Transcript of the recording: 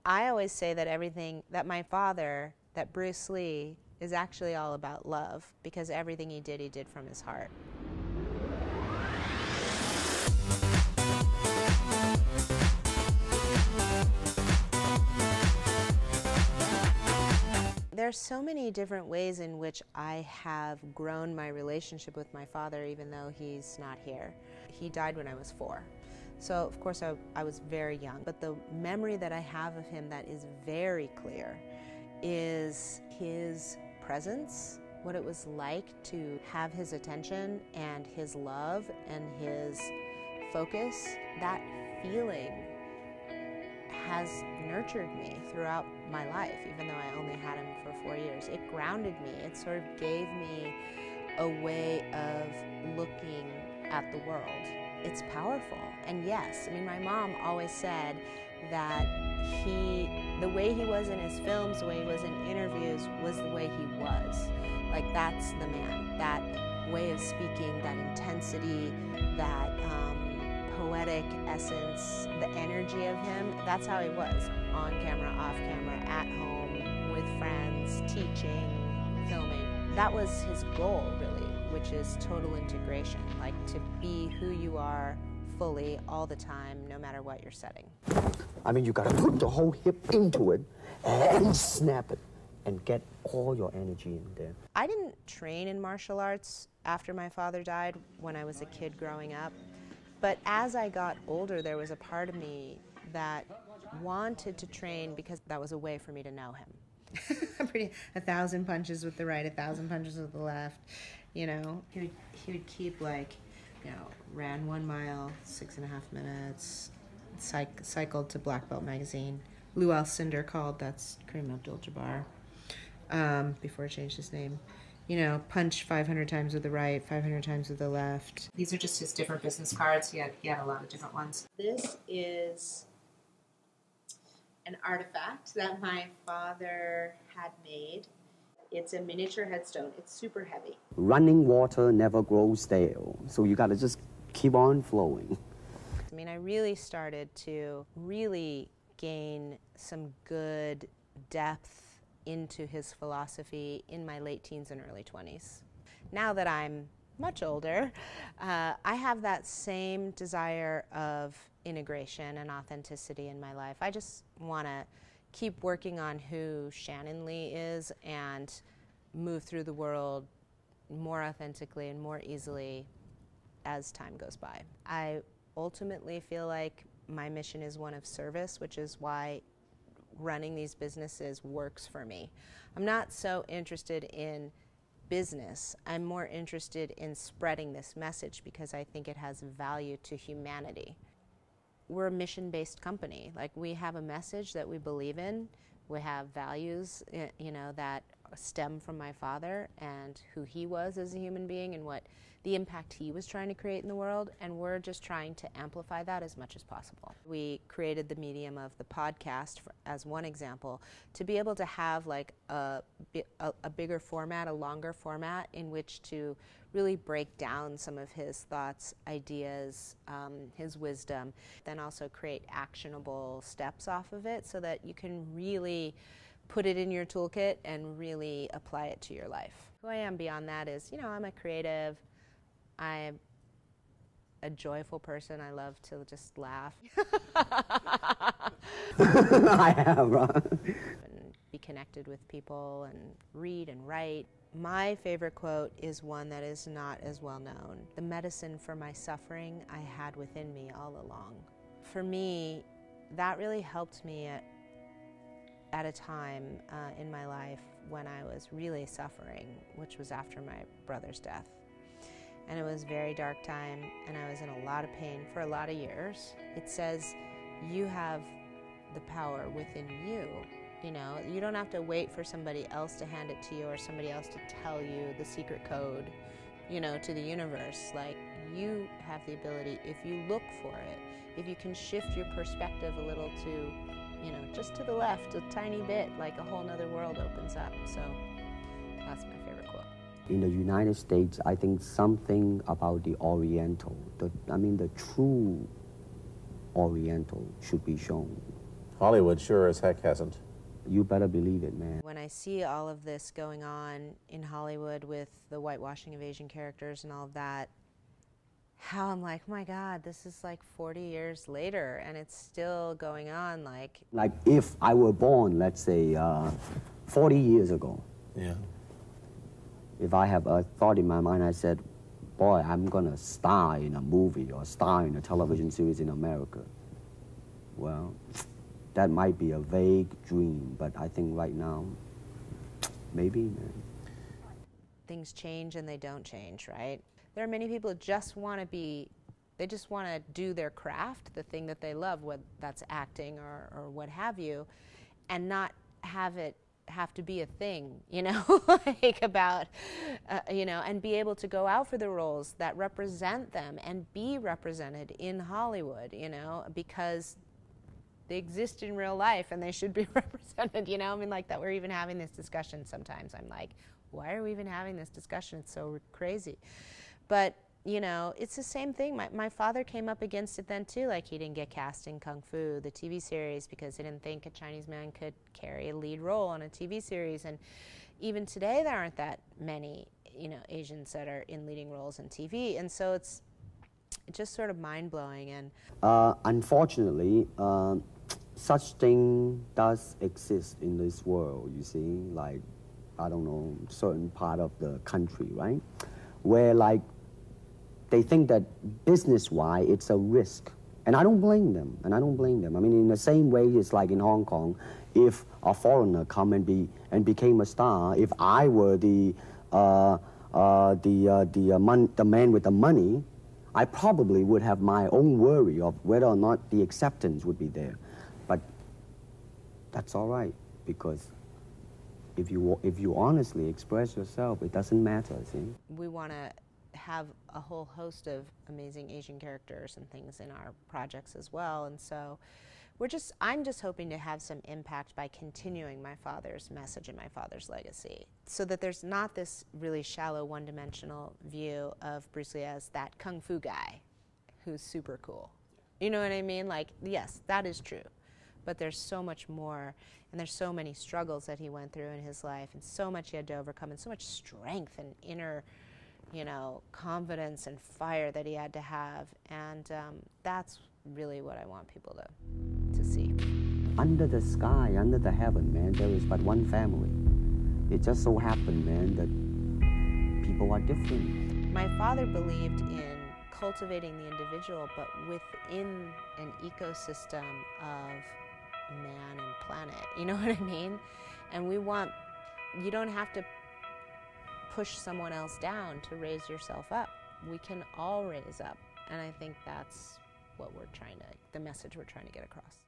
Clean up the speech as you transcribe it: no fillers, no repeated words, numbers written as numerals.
I always say that everything, that my father, that Bruce Lee, is actually all about love, because everything he did from his heart. There's so many different ways in which I have grown my relationship with my father, even though he's not here. He died when I was 4. So of course I was very young, but the memory that I have of him that is very clear is his presence, what it was like to have his attention and his love and his focus. That feeling has nurtured me throughout my life, even though I only had him for 4 years. It grounded me. It sort of gave me a way of looking at the world. It's powerful. And yes, I mean, my mom always said that the way he was in his films, the way he was in interviews, was the way he was. Like, that's the man. That way of speaking, that intensity, that poetic essence, the energy of him, that's how he was. On camera, off camera, at home, with friends, teaching, filming. That was his goal, really, which is total integration. Like, to be who you are fully, all the time, no matter what your setting. I mean, you gotta put the whole hip into it and snap it and get all your energy in there. I didn't train in martial arts after my father died when I was a kid growing up. But as I got older, there was a part of me that wanted to train because that was a way for me to know him. 1,000 punches with the right, 1,000 punches with the left, you know. He would keep, like, you know, ran 1 mile, 6.5 minutes, cycled to Black Belt magazine. Lou Alcindor called, that's Kareem Abdul-Jabbar, before he changed his name. You know, punch 500 times with the right, 500 times with the left. These are just his different business cards. He had a lot of different ones. This is an artifact that my father had made. It's a miniature headstone. It's super heavy. Running water never grows stale, so you gotta just keep on flowing. I mean, I really started to really gain some good depth into his philosophy in my late teens and early 20s. Now that I'm much older, I have that same desire of integration and authenticity in my life. I just want to keep working on who Shannon Lee is and move through the world more authentically and more easily as time goes by. I ultimately feel like my mission is one of service, which is why running these businesses works for me. I'm not so interested in business. I'm more interested in spreading this message because I think it has value to humanity. We're a mission-based company. Like, we have a message that we believe in. We have values, you know, that stem from my father and who he was as a human being and what the impact he was trying to create in the world, and we're just trying to amplify that as much as possible. We created the medium of the podcast as one example to be able to have like a bigger format, a longer format in which to really break down some of his thoughts, ideas, his wisdom, then also create actionable steps off of it so that you can really put it in your toolkit and really apply it to your life. Who I am beyond that is, you know, I'm a creative, I'm a joyful person, I love to just laugh. I am, right? And be connected with people and read and write. My favorite quote is one that is not as well known. The medicine for my suffering I had within me all along. For me, that really helped me at a time in my life when I was really suffering, which was after my brother's death. And it was a very dark time, and I was in a lot of pain for a lot of years. It says, you have the power within you. You know, you don't have to wait for somebody else to hand it to you or somebody else to tell you the secret code, you know, to the universe. Like, you have the ability, if you look for it, if you can shift your perspective a little to, you know, just to the left a tiny bit, like a whole nother world opens up. So that's my favorite quote. In the United States, I think something about the Oriental, the true Oriental should be shown. Hollywood sure as heck hasn't. You better believe it, man. When I see all of this going on in Hollywood with the whitewashing of Asian characters and all of that, how I'm like, oh my God, this is like 40 years later and it's still going on. Like if I were born, let's say, 40 years ago, Yeah. if I have a thought in my mind, I said, boy, I'm gonna star in a movie or star in a television series in America. Well, that might be a vague dream, but I think right now, maybe, man. things change and they don't change, right? There are many people who just want to be, they just want to do their craft, the thing that they love, whether that's acting or what have you, and not have it have to be a thing, you know, like about, you know, and be able to go out for the roles that represent them and be represented in Hollywood, you know, because they exist in real life and they should be represented, you know? I mean, like that we're even having this discussion sometimes. I'm like, why are we even having this discussion? It's so crazy. But, you know, it's the same thing. My father came up against it then too. Like he didn't get cast in Kung Fu, the TV series, because he didn't think a Chinese man could carry a lead role on a TV series. And even today there aren't that many, you know, Asians that are in leading roles in TV. And so it's just sort of mind-blowing. And unfortunately, such thing does exist in this world, you see, like, I don't know, certain part of the country, right? Where, like, they think that business-wise, it's a risk. And I don't blame them, I mean, in the same way, it's like in Hong Kong, if a foreigner come and became a star, if I were the man with the money, I probably would have my own worry of whether or not the acceptance would be there. But that's all right, because if you honestly express yourself, it doesn't matter, see? we want to have a whole host of amazing Asian characters and things in our projects as well. And so I'm just hoping to have some impact by continuing my father's message and my father's legacy, so that there's not this really shallow one-dimensional view of Bruce Lee as that kung fu guy who's super cool. You know what I mean? Like, yes, that is true, but there's so much more, and there's so many struggles that he went through in his life, and so much he had to overcome, and so much strength and inner, you know, confidence and fire that he had to have, and that's really what I want people to see. Under the sky, under the heaven, man, there is but one family. It just so happened, man, that people are different. My father believed in cultivating the individual, but within an ecosystem of man and planet. You know what I mean? And you don't have to push someone else down to raise yourself up. We can all raise up. And I think that's what the message we're trying to get across.